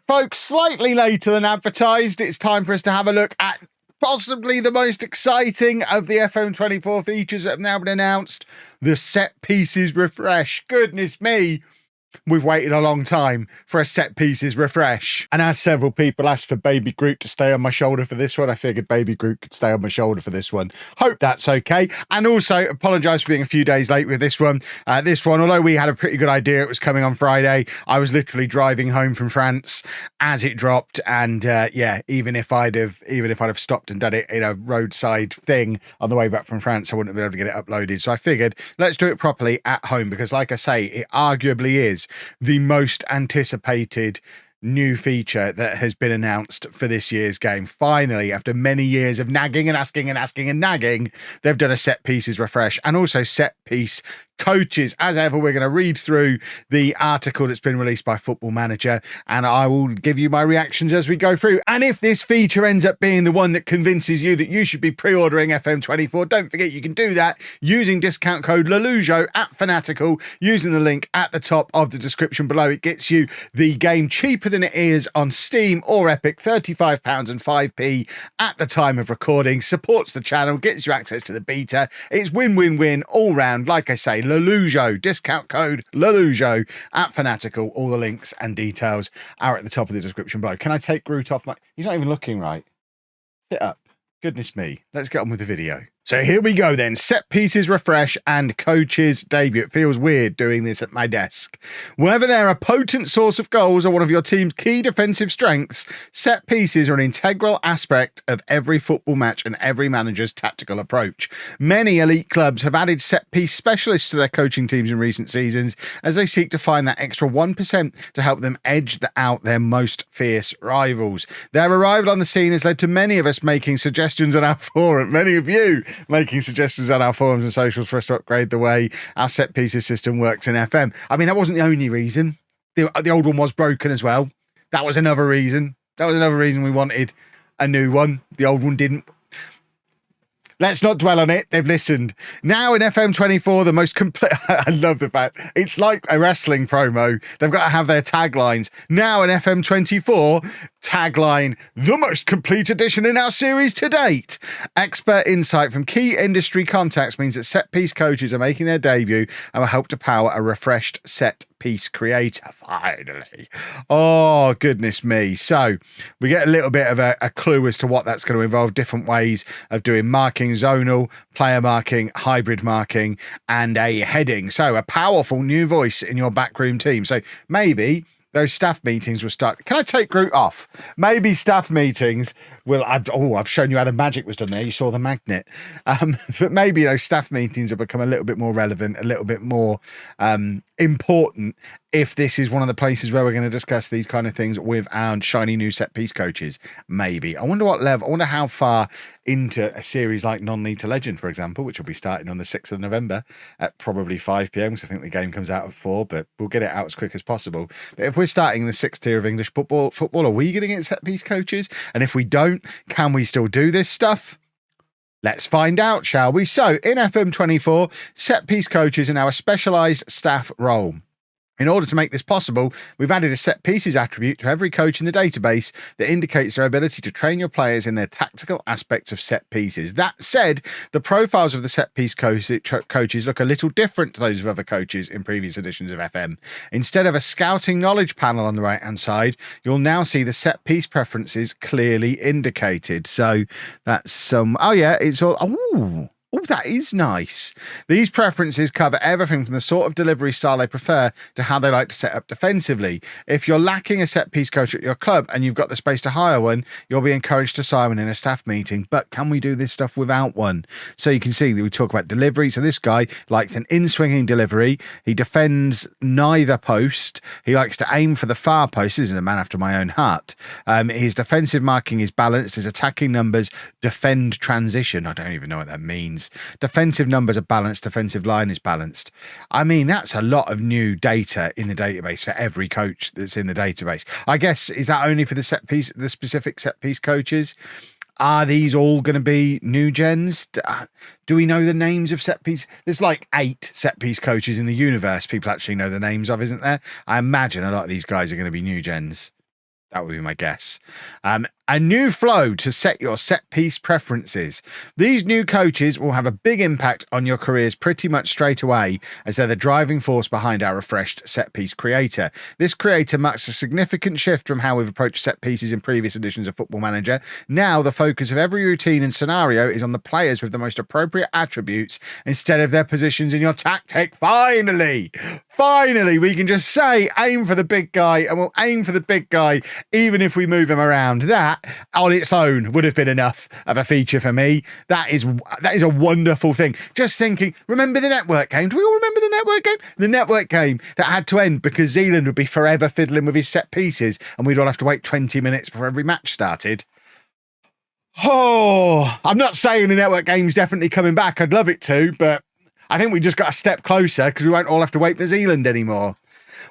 Folks, slightly later than advertised, it's time for us to have a look at possibly the most exciting of the FM24 features that have now been announced, the set pieces refresh. Goodness me. We've waited a long time for a set pieces refresh. And as several people asked for Baby Groot to stay on my shoulder for this one, I figured Baby Groot could stay on my shoulder for this one. Hope that's okay. And also apologise for being a few days late with this one. Although we had a pretty good idea it was coming on Friday, I was literally driving home from France as it dropped. And yeah, even if I'd have stopped and done it in a roadside thing on the way back from France, I wouldn't have been able to get it uploaded. So I figured let's do it properly at home, because like I say, it arguably is the most anticipated new feature that has been announced for this year's game. Finally, after many years of nagging and asking and asking and nagging, they've done a set pieces refresh and also set piece coaches. As ever, we're going to read through the article that's been released by Football Manager, and I will give you my reactions as we go through. And if this feature ends up being the one that convinces you that you should be pre-ordering FM24, don't forget you can do that using discount code LOLLUJO at Fanatical, using the link at the top of the description below. It gets you the game cheaper than it is on Steam or Epic, £35 and 5p at the time of recording, supports the channel, gets you access to the beta. It's win-win-win all round. Like I say, LOLLUJO, discount code LOLLUJO at Fanatical. All the links and details are at the top of the description below. Can I take Groot off my... He's not even looking right. Sit up. Goodness me. Let's get on with the video. So here we go then. Set pieces refresh and coaches debut. It feels weird doing this at my desk. Whether they're a potent source of goals or one of your team's key defensive strengths, set pieces are an integral aspect of every football match and every manager's tactical approach. Many elite clubs have added set piece specialists to their coaching teams in recent seasons as they seek to find that extra 1% to help them edge out their most fierce rivals. Their arrival on the scene has led to many of us making suggestions on our forum. Many of you making suggestions on our forums and socials for us to upgrade the way our set pieces system works in FM. I mean, that wasn't the only reason. The old one was broken as well. That was another reason. We wanted a new one. The old one didn't. Let's not dwell on it. They've listened. Now in FM24, the most complete... I love the fact it's like a wrestling promo. They've got to have their taglines. Now in FM24, tagline, the most complete edition in our series to date. Expert insight from key industry contacts means that set piece coaches are making their debut and will help to power a refreshed set piece creator. Finally. Oh, goodness me. So we get a little bit of a clue as to what that's going to involve. Different ways of doing marking, zonal, player marking, hybrid marking, and a heading. So a powerful new voice in your backroom team. So maybe those staff meetings will start. Can I take Groot off? Maybe staff meetings will... I've shown you how the magic was done there. You saw the magnet. But maybe staff meetings will become a little bit more relevant, a little bit more important if this is one of the places where we're going to discuss these kind of things with our shiny new set piece coaches. Maybe. I wonder what level, I wonder how far into a series like Non-League to Legend, for example, which will be starting on the 6th of November at probably 5 p.m, because I think the game comes out at 4, but we'll get it out as quick as possible. But if we're starting the 6th tier of English football, are we going to get set piece coaches? And if we don't, can we still do this stuff? Let's find out, shall we? So, in FM24, set piece coaches are now a specialised staff role. In order to make this possible, we've added a set pieces attribute to every coach in the database that indicates their ability to train your players in their tactical aspects of set pieces. That said, the profiles of the set piece coaches look a little different to those of other coaches in previous editions of FM. Instead of a scouting knowledge panel on the right-hand side, you'll now see the set piece preferences clearly indicated. So that's some... Oh, yeah, it's all... Ooh. Oh, that is nice. These preferences cover everything from the sort of delivery style they prefer to how they like to set up defensively. If you're lacking a set piece coach at your club and you've got the space to hire one, you'll be encouraged to sign one in a staff meeting. But can we do this stuff without one? So you can see that we talk about delivery. So this guy likes an in-swinging delivery. He defends neither post. He likes to aim for the far post. This is a man after my own heart. His defensive marking is balanced. His attacking numbers defend transition. I don't even know what that means. Defensive numbers are balanced. Defensive line is balanced. I mean, that's a lot of new data in the database for every coach that's in the database. I guess, is that only for the set piece, the specific set piece coaches? Are these all going to be new gens? Do we know the names of set piece? There's like 8 set piece coaches in the universe people actually know the names of, isn't there? I imagine a lot of these guys are going to be new gens. That would be my guess. A new flow to set your set piece preferences. These new coaches will have a big impact on your careers pretty much straight away, as they're the driving force behind our refreshed set piece creator. This creator marks a significant shift from how we've approached set pieces in previous editions of Football Manager. Now, the focus of every routine and scenario is on the players with the most appropriate attributes instead of their positions in your tactic. Finally, we can just say, aim for the big guy, and we'll aim for the big guy, even if we move him around. That on its own would have been enough of a feature for me. That is a wonderful thing. Just thinking, remember the network game? Do we all remember the network game? The network game that had to end because Zealand would be forever fiddling with his set pieces and we'd all have to wait 20 minutes before every match started. Oh, I'm not saying the network game's definitely coming back. I'd love it to, but I think we just got a step closer because we won't all have to wait for Zealand anymore.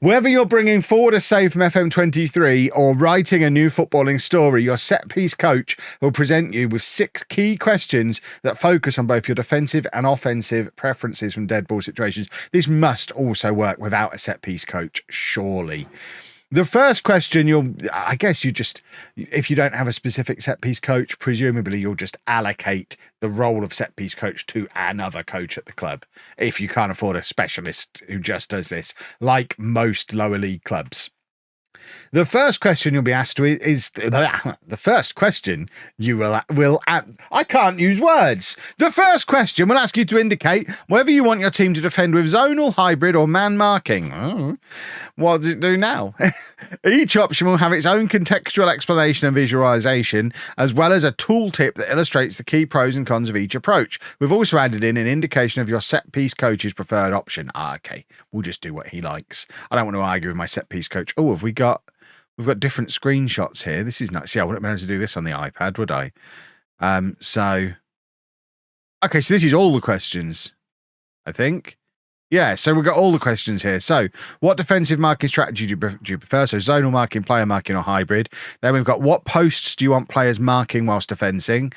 Whether you're bringing forward a save from FM23 or writing a new footballing story, your set-piece coach will present you with 6 key questions that focus on both your defensive and offensive preferences from dead ball situations. This must also work without a set-piece coach, surely. The first question, I guess if you don't have a specific set-piece coach, presumably you'll just allocate the role of set-piece coach to another coach at the club, if you can't afford a specialist who just does this, like most lower league clubs. The first question you'll be asked is the first question you will I can't use words. The first question will ask you to indicate whether you want your team to defend with zonal, hybrid, or man marking. Oh, what does it do now? Each option will have its own contextual explanation and visualization, as well as a tooltip that illustrates the key pros and cons of each approach. We've also added in an indication of your set piece coach's preferred option. Okay, we'll just do what he likes. I don't want to argue with my set piece coach. Oh, we've got different screenshots here. This is nice. See, I wouldn't be able to do this on the iPad, would I? Okay, so this is all the questions, I think. Yeah, so we've got all the questions here. So, what defensive marking strategy do you prefer? So, zonal marking, player marking, or hybrid. Then we've got what posts do you want players marking whilst defending?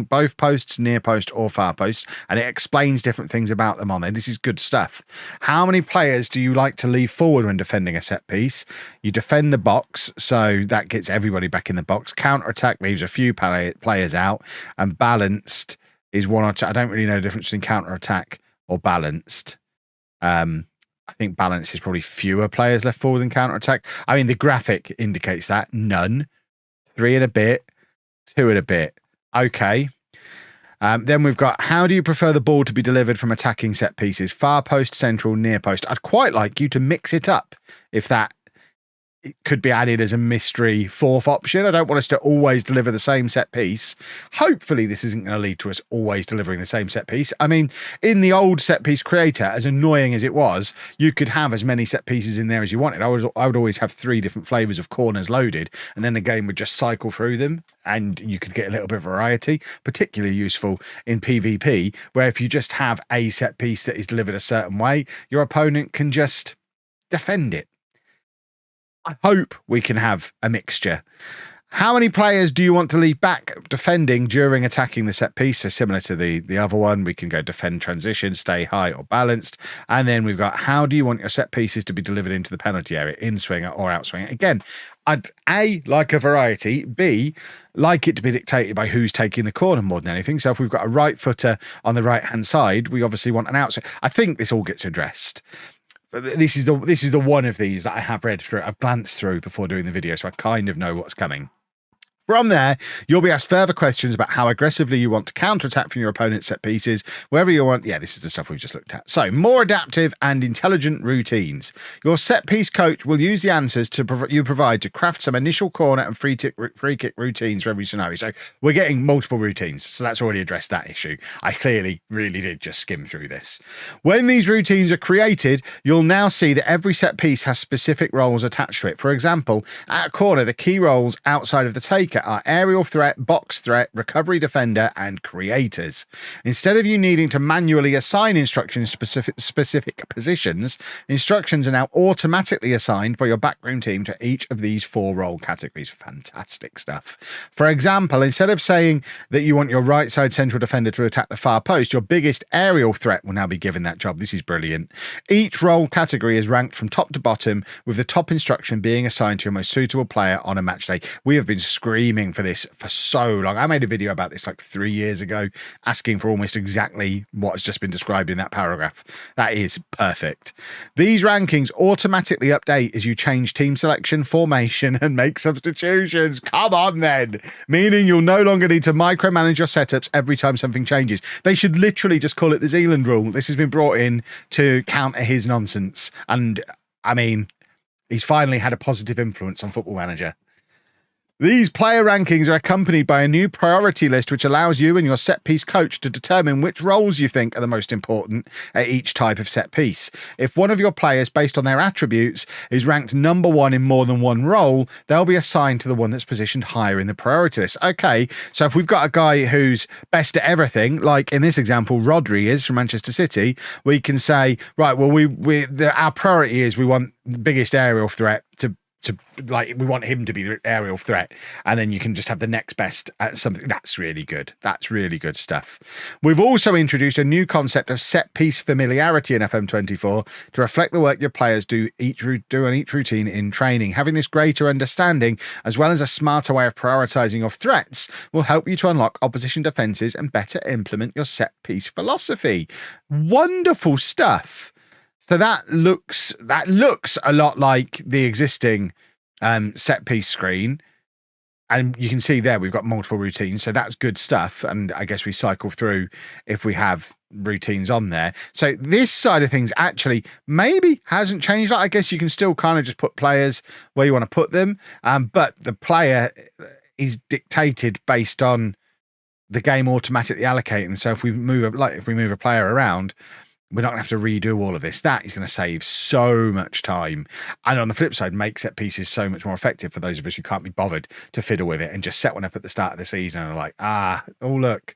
Both posts, near post, or far post. And it explains different things about them on there. This is good stuff. How many players do you like to leave forward when defending a set piece? You defend the box, so that gets everybody back in the box. Counter-attack leaves a few players out. And balanced is 1 or 2. I don't really know the difference between counter-attack or balanced. I think balance is probably fewer players left forward than counter-attack. I mean, the graphic indicates that. None. 3 and a bit. 2 and a bit. Okay. Then we've got, how do you prefer the ball to be delivered from attacking set pieces? Far post, central, near post. I'd quite like you to mix it up if that it could be added as a mystery 4th option. I don't want us to always deliver the same set piece. Hopefully this isn't going to lead to us always delivering the same set piece. I mean, in the old set piece creator, as annoying as it was, you could have as many set pieces in there as you wanted. I would always have 3 different flavors of corners loaded, and then the game would just cycle through them and you could get a little bit of variety, particularly useful in PvP, where if you just have a set piece that is delivered a certain way, your opponent can just defend it. I hope we can have a mixture. How many players do you want to leave back defending during attacking the set piece? So similar to the other one, we can go defend, transition, stay high or balanced. And then we've got, how do you want your set pieces to be delivered into the penalty area, in swinger or out swinger? Again, I'd A, like a variety, B, like it to be dictated by who's taking the corner more than anything. So if we've got a right footer on the right hand side, we obviously want an outside. I think this all gets addressed. This is the one of these that I have read through. I've glanced through before doing the video, so I kind of know what's coming. From there, you'll be asked further questions about how aggressively you want to counterattack from your opponent's set pieces, wherever you want. Yeah, this is the stuff we've just looked at. So, more adaptive and intelligent routines. Your set piece coach will use the answers you provide to craft some initial corner and free kick routines for every scenario. So, we're getting multiple routines, so that's already addressed that issue. I clearly really did just skim through this. When these routines are created, you'll now see that every set piece has specific roles attached to it. For example, at a corner, the key roles outside of the taker toolkit are aerial threat, box threat, recovery defender, and creators. Instead of you needing to manually assign instructions to specific positions, instructions are now automatically assigned by your backroom team to each of these 4 role categories. Fantastic stuff. For example, instead of saying that you want your right side central defender to attack the far post, your biggest aerial threat will now be given that job. This is brilliant. Each role category is ranked from top to bottom, with the top instruction being assigned to your most suitable player on a match day. We have been screaming for this for so long. I made a video about this like 3 years ago, asking for almost exactly what has just been described in that paragraph. That is perfect. These rankings automatically update as you change team selection, formation, and make substitutions. Come on then. Meaning you'll no longer need to micromanage your setups every time something changes. They should literally just call it the Zealand rule. This has been brought in to counter his nonsense. And I mean, he's finally had a positive influence on Football Manager. These player rankings are accompanied by a new priority list, which allows you and your set piece coach to determine which roles you think are the most important at each type of set piece. If one of your players, based on their attributes, is ranked number 1 in more than one role, they'll be assigned to the one that's positioned higher in the priority list. Okay, so if we've got a guy who's best at everything, like in this example, Rodri is from Manchester City, we can say, right, well, our priority is we want the biggest aerial threat to we want him to be the aerial threat, and then you can just have the next best at something. That's really good. That's really good stuff. We've also introduced a new concept of set piece familiarity in FM24 to reflect the work your players do on each routine in training. Having this greater understanding, as well as a smarter way of prioritizing your threats, will help you to unlock opposition defenses and better implement your set piece philosophy. Wonderful stuff. So that looks a lot like the existing set piece screen. And you can see there we've got multiple routines. So that's good stuff. And I guess we cycle through if we have routines on there. So this side of things actually maybe hasn't changed. I guess you can still kind of just put players where you want to put them. But the player is dictated based on the game automatically allocating. So if we move a player around, we're not going to have to redo all of this. That is going to save so much time. And on the flip side, make set pieces so much more effective for those of us who can't be bothered to fiddle with it and just set one up at the start of the season and are like, oh, look,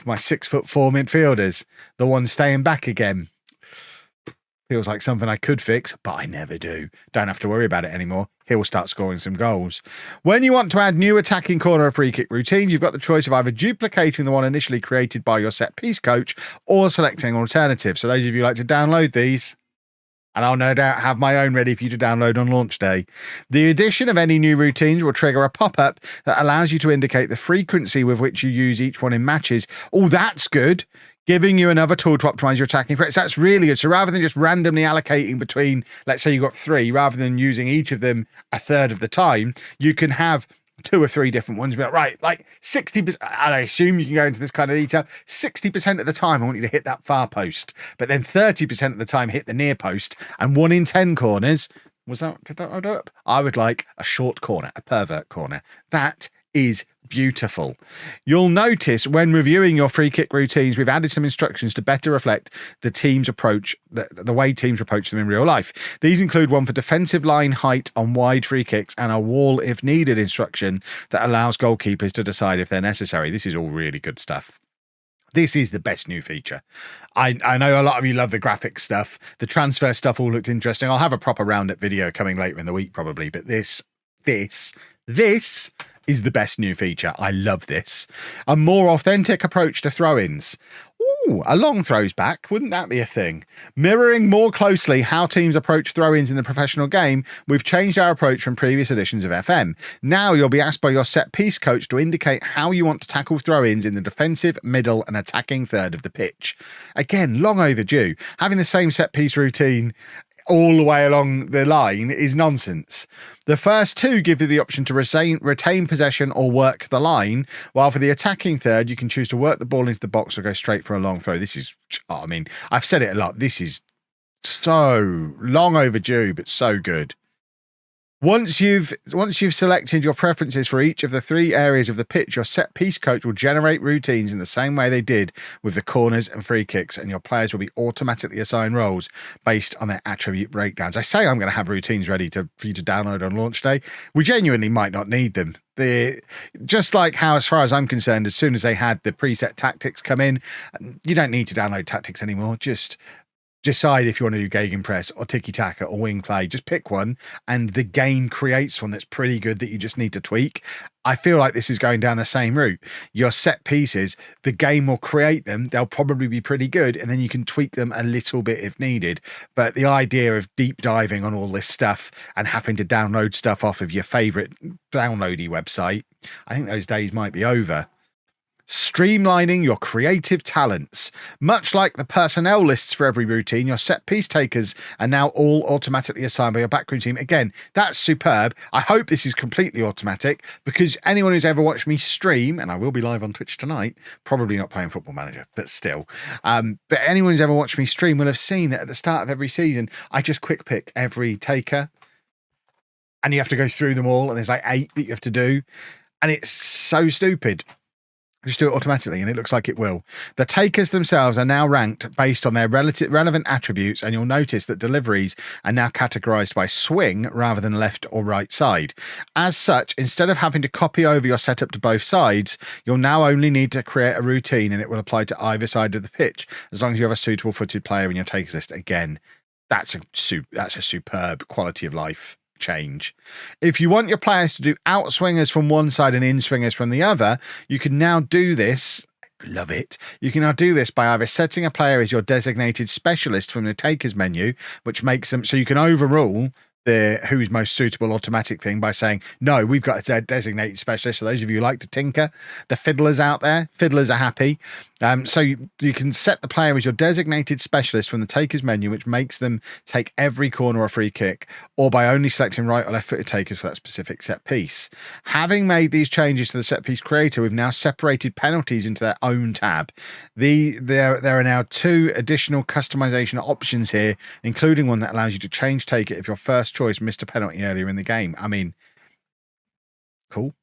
my 6'4" midfielders, the one staying back again. Feels like something I could fix, but I never do. Don't have to worry about it anymore. He'll start scoring some goals. When you want to add new attacking corner or free kick routines, you've got the choice of either duplicating the one initially created by your set piece coach or selecting an alternative. So those of you who like to download these, and I'll no doubt have my own ready for you to download on launch day. The addition of any new routines will trigger a pop-up that allows you to indicate the frequency with which you use each one in matches. Oh, that's good. Giving you another tool to optimize your attacking threats. That's really good. So rather than just randomly allocating between, let's say you've got 3, rather than using each of them a third of the time, you can have 2 or 3 different ones. Be like, right, like 60%, and I assume you can go into this kind of detail, 60% of the time I want you to hit that far post, but then 30% of the time hit the near post, and 1 in 10 corners, did that hold up? I would like a short corner, a pervert corner. That is beautiful. You'll notice when reviewing your free kick routines, we've added some instructions to better reflect the team's approach, the way teams approach them in real life. These include one for defensive line height on wide free kicks and a wall if needed instruction that allows goalkeepers to decide if they're necessary. This is all really good stuff. This is the best new feature. I know a lot of you love the graphics stuff. The transfer stuff all looked interesting. I'll have a proper roundup video coming later in the week probably, but this is the best new feature. I love this. A more authentic approach to throw-ins. Ooh, a long throws back. Wouldn't that be a thing? Mirroring more closely how teams approach throw-ins in the professional game, we've changed our approach from previous editions of FM. Now you'll be asked by your set piece coach to indicate how you want to tackle throw-ins in the defensive, middle, and attacking third of the pitch. Again, long overdue. Having the same set piece routine all the way along the line is nonsense. The first 2 give you the option to retain possession or work the line, while for the attacking third, you can choose to work the ball into the box or go straight for a long throw. This is, I mean, I've said it a lot. This is so long overdue, but so good. Once you've selected your preferences for each of the 3 areas of the pitch, your set piece coach will generate routines in the same way they did with the corners and free kicks, and your players will be automatically assigned roles based on their attribute breakdowns. I say I'm going to have routines ready for you to download on launch day. We genuinely might not need them. Just like how, as far as I'm concerned, as soon as they had the preset tactics come in, you don't need to download tactics anymore. Just decide if you want to do gegenpress or tiki-taka or wing play. Just pick one, and the game creates one that's pretty good that you just need to tweak. I feel like this is going down the same route. Your set pieces, the game will create them. They'll probably be pretty good, and then you can tweak them a little bit if needed. But the idea of deep diving on all this stuff and having to download stuff off of your favorite downloady website, I think those days might be over. Streamlining your creative talents. Much like the personnel lists for every routine, your set piece takers are now all automatically assigned by your backroom team. Again, that's superb. I hope this is completely automatic, because anyone who's ever watched me stream, and I will be live on Twitch tonight, probably not playing Football Manager, but still. But anyone who's ever watched me stream will have seen that at the start of every season, I just quick pick every taker, and you have to go through them all, and there's like 8 that you have to do, and it's so stupid. Just do it automatically, and it looks like it will. The takers themselves are now ranked based on their relevant attributes, and you'll notice that deliveries are now categorized by swing rather than left or right side. As such, instead of having to copy over your setup to both sides, you'll now only need to create a routine, and it will apply to either side of the pitch, as long as you have a suitable footed player in your takers list. Again, that's a superb quality of life change. If you want your players to do outswingers from one side and in-swingers from the other, you can now do this. Love it. You can now do this by either setting a player as your designated specialist from the takers menu, which makes them so you can overrule the who's most suitable automatic thing by saying, no, we've got a designated specialist. So those of you who like to tinker, the fiddlers out there, fiddlers are happy. So you can set the player as your designated specialist from the takers menu, which makes them take every corner or free kick, or by only selecting right or left footed takers for that specific set piece. Having made these changes to the set piece creator, we've now separated penalties into their own tab. There are now 2 additional customization options here, including one that allows you to change taker if your first choice missed a penalty earlier in the game. I mean, cool.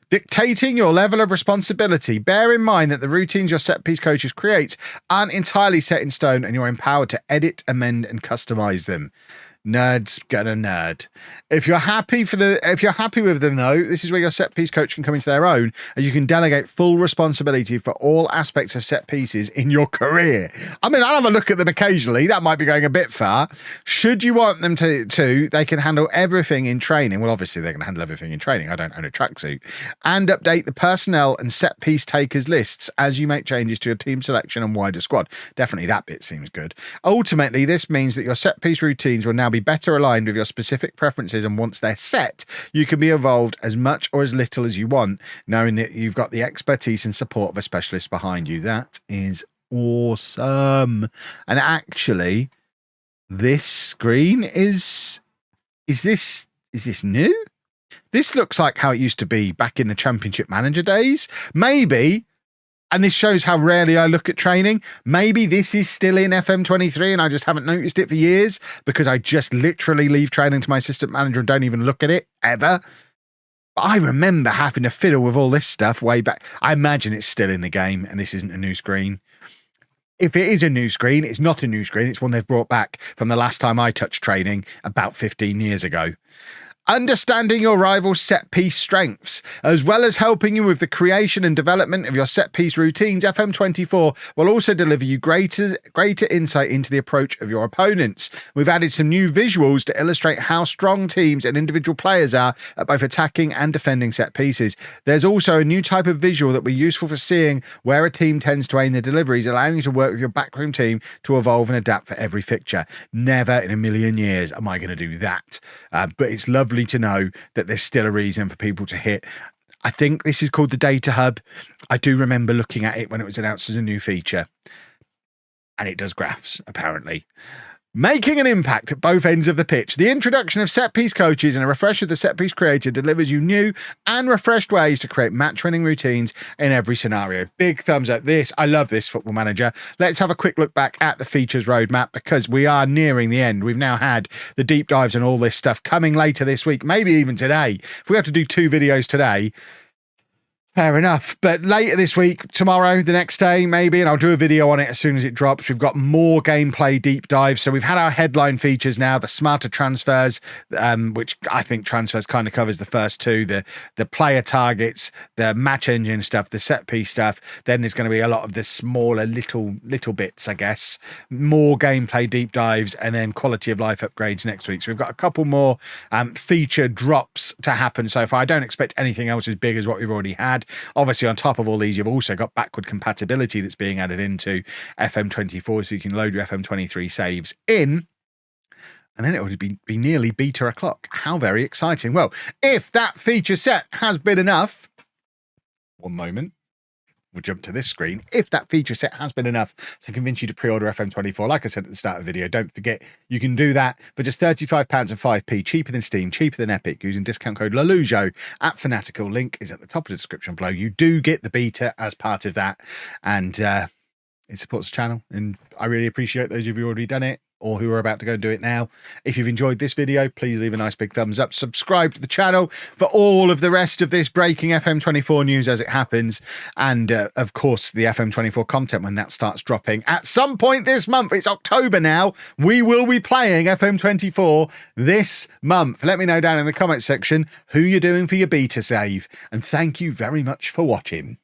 Dictating your level of responsibility. Bear in mind that the routines your set piece coaches create aren't entirely set in stone, and you're empowered to edit, amend, and customize them. Nerds gonna nerd. If you're happy with them though, this is where your set piece coach can come into their own, and you can delegate full responsibility for all aspects of set pieces in your career. I mean, I'll have a look at them occasionally. That might be going a bit far. Should you want them to, they can handle everything in training. Well, obviously they're going to handle everything in training. I don't own a tracksuit. And update the personnel and set piece takers lists as you make changes to your team selection and wider squad. Definitely that bit seems good. Ultimately, this means that your set piece routines will now be better aligned with your specific preferences, and once they're set, you can be involved as much or as little as you want, knowing that you've got the expertise and support of a specialist behind you. That is awesome. And actually, this screen is this new? This looks like how it used to be back in the Championship Manager days. Maybe. And this shows how rarely I look at training. Maybe this is still in FM23 and I just haven't noticed it for years, because I just literally leave training to my assistant manager and don't even look at it ever. But I remember having to fiddle with all this stuff way back. I imagine it's still in the game and this isn't a new screen. If it is a new screen, it's not a new screen. It's one they've brought back from the last time I touched training about 15 years ago. Understanding your rival's set-piece strengths. As well as helping you with the creation and development of your set-piece routines, FM24 will also deliver you greater insight into the approach of your opponents. We've added some new visuals to illustrate how strong teams and individual players are at both attacking and defending set pieces. There's also a new type of visual that will be useful for seeing where a team tends to aim their deliveries, allowing you to work with your backroom team to evolve and adapt for every fixture. Never in a million years am I going to do that. But it's lovely to know that there's still a reason for people to hit. I think this is called the Data Hub. I do remember looking at it when it was announced as a new feature, and it does graphs apparently. Making an impact at both ends of the pitch, the introduction of set-piece coaches and a refresh of the set-piece creator delivers you new and refreshed ways to create match-winning routines in every scenario. Big thumbs up. I love this, Football Manager. Let's have a quick look back at the features roadmap because we are nearing the end. We've now had the deep dives and all this stuff coming later this week, maybe even today. If we have to do 2 videos today, fair enough. But later this week, tomorrow, the next day, maybe, and I'll do a video on it as soon as it drops. We've got more gameplay deep dives. So we've had our headline features now, the smarter transfers, which I think transfers kind of covers the first 2, the player targets, the match engine stuff, the set piece stuff. Then there's going to be a lot of the smaller little bits, I guess. More gameplay deep dives and then quality of life upgrades next week. So we've got a couple more feature drops to happen so far. I don't expect anything else as big as what we've already had. Obviously, on top of all these, you've also got backward compatibility that's being added into FM24, so you can load your FM23 saves in, and then it would be nearly beta o'clock. How very exciting. Well, if that feature set has been enough, one moment, we'll jump to this screen. If that feature set has been enough to convince you to pre-order FM24, like I said at the start of the video, don't forget you can do that for just £35 and 5p, cheaper than Steam, cheaper than Epic, using discount code LOLLUJO at Fanatical. Link is at the top of the description below. You do get the beta as part of that, and it supports the channel, and I really appreciate those of you who have already done it or who are about to go and do it now. If you've enjoyed this video, please leave a nice big thumbs up. Subscribe to the channel for all of the rest of this breaking FM24 news as it happens. And of course, the FM24 content when that starts dropping at some point this month. It's October now. We will be playing FM24 this month. Let me know down in the comments section who you're doing for your beta save. And thank you very much for watching.